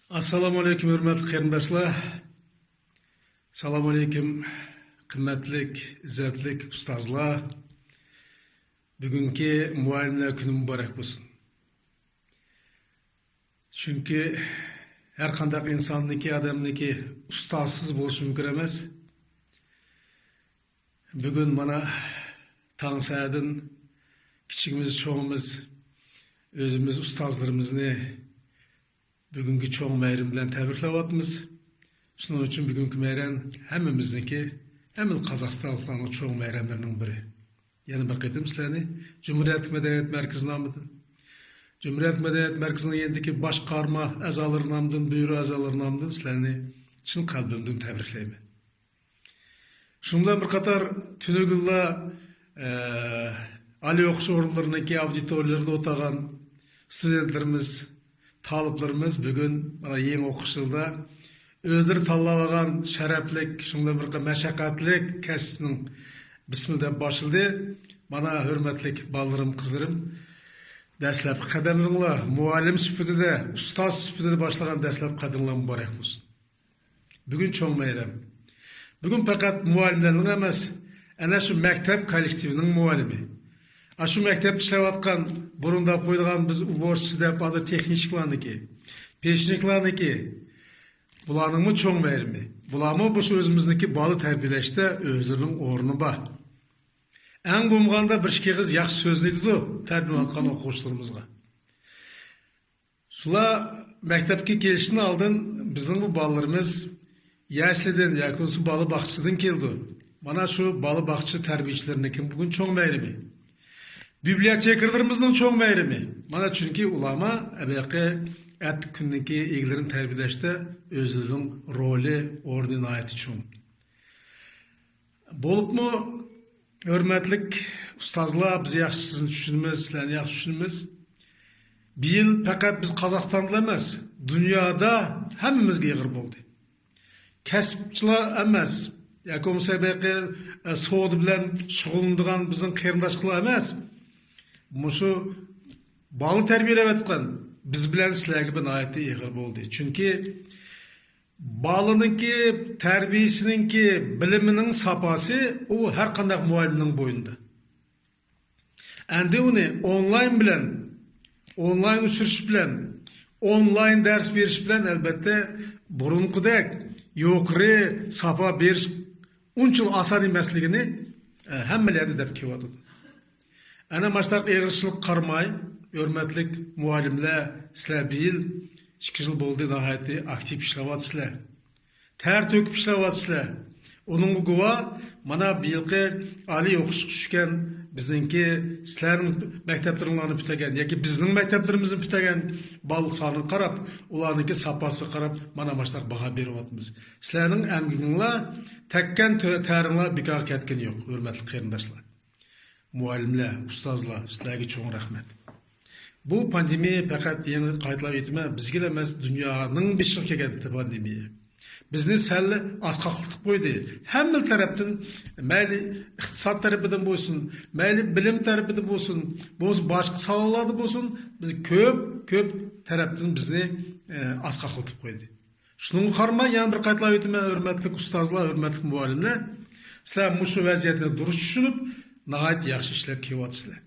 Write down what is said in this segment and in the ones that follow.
Assalamu alaikum hürmetli qarindoshlar. Assalamu alaikum qimmatlik, izzatlik ustozlar. Bugungi muallimlar kuni muborak bo'lsin. Chunki har qanday insonniki, odamniki ustozsiz bo'lishi mumkin emas. Bugun mana tong saatdan kichigimiz, cho'ngimiz o'zimiz ustozlarimizni bugungi cho'ng bayram bilan tabriklayapmiz. Shuning uchun bugungi bayram hammamizniki, hamma Qozog'istonliklarning cho'ng bayramlarining biri. Yana bir qatim sizlarni Cumhuriyet Medeniyet Merkezi nomidan, Cumhuriyet Medeniyet Merkezi'nin yendiki boshqarma a'zolari nomidan, buyruq a'zolari nomidan sizlarni chin qalbimdan tabriklayman. Shundan bir qator tunugullar Ali o'qish o'rinlariniki auditoriyalarda o'tirgan studentlarimiz, taliplarimiz bugün mana yeni o'qish yilida o'zlari tanlab olgan sharaflik, shunday bir mashaqqatlik kasbning bismillah boshildi. Mana hurmatli bolalarım, qizlarim, dastlab qadaminglar muallim sifatida, ustoz sifatida boshlagan dastlab qadamlar muborak bo'lsin. Bugun cho'ng bayram. Bugun faqat muallimlarning emas, ana shu maktab kollektivining muallimi. Şu mektep işleyatkan, burunda koyduğun biz uborsiz dep adı texniklarniki, peşniklarniki, bulanın mı çoğun verimi? Bulamı bu sözümüzdeki balı terbiyeleşte özünün ornu var. En bulmağında bir şikayet yaxşı sözlüydü o, terbiyeleşten okuşlarımızga. Şula mektepki gelişini aldın, bizim bu ballarımız yaşlıdan, yakınsı balı bakçıdan geldi. Bana şu balı bakçı terbiyecilerindeki bugün çoğun verimi. Bibliotekarlarımızın çoğun bayrami. Mana çünkü ulama ebeki et gündeki ilgilerin terbiyeleşte özlerinin rolü ordinayeti çoğun. Bolup mu hürmetlik ustazlar bizi yaxşı düşünmez, sizlerini yaxşı düşünmez. Bir yıl fakat biz Kazakistan'da emez, dünyada hemmimizge yığır oldu. Kesipçiler emez. Yakom sebeki soğudu bilen şuğulunduğun bizim kırındaşkılar emez. Muşu balı terbiyelevetken biz bilen sizlerge ben ayette yığır oldu. Çünkü balınınki, terbiyesininki, biliminin sapası o her kandak mualliminin boyunda. Endi onu online uçuruş bilen, online ders veriş bilen elbette burunkudek yukarı sapa bir unçul asar emesligini hemmelerde dep kivadı. Ana baştak eğrişlik karmay, hürmetlik muallimler sizler bir yıl, 2 yıl boldu nahayeti aktif işlevatsızlar. Ter töküp işlevatsızlar. Onun guva, mana bir yılki Ali okuş düşken bizimki sizlerin mekteplerini bütegen, yaki bizning mekteplerimizin bütegen balık sanını qarab, ularınki sapası qarab, mana baştak baha verivatımız. Sizlerin emginler, tekken terimler bikar ketken yok, hürmetli qarindoshlar. Muallimler, ustazlar, sizlerge çoğun rahmet. Bu pandemiya fakat yeni kayıtlar etme, bizge emas dünyanın bir şirke geldi pandemiya. Bizni sel asqaqlık koydu. Hem taraftan, meyli iktisat tarafından bolsun, meyli bilim tarafından bolsun, başka salalarda bolsun, biz köp taraftan bizni asqaqlık koydu. Şunun qarma yana bir kayıtlar etme, hürmetli ustazlar, hürmetli muallimler, sizler muşu vaziyetini duruş düşünüp, nəhayət yaxşı işləb kivatsızlar.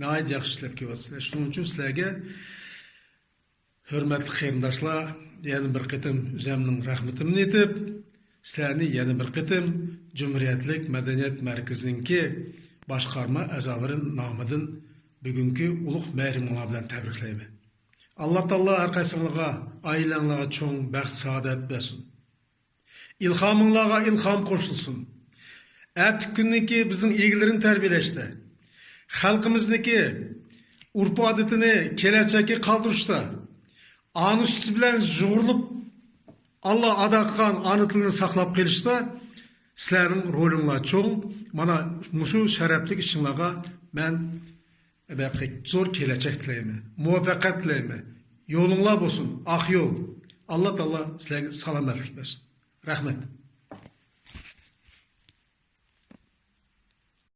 Nəhayət yaxşı işləb kivatsızlar. Şunun üçün sizlərə hörmətli qarindoshlar, yana bir qitim üzəmnin rəhmətimini etib, sizlərni yana bir qitim Cumhuriyetlik Medeniyet Merkezi'ninki başqarma a'zolari nomidan bugungi ulug' bayramlar bilan tabriklayman. Allah Taala har qaysingizga, oilangizga cho'ng baxt, saodat bersin. İlhamingizga ilham qo'shilsin. Ertük gündeki bizim ilgilerin terbiyeleşti. Halkımızdaki urf adetini keleceğe kaldırışta. Anı üstü bilen zuğurlup Allah adakkan anıtılını saklap gelişte sizlerin rolünle çoğun bana muşu şereflik içinlağa ben zor gelecek dileyim. Muvaffakat dileyim. Yolunla olsun. Ah yol. Allah sizlere salametlik versin. Rahmet.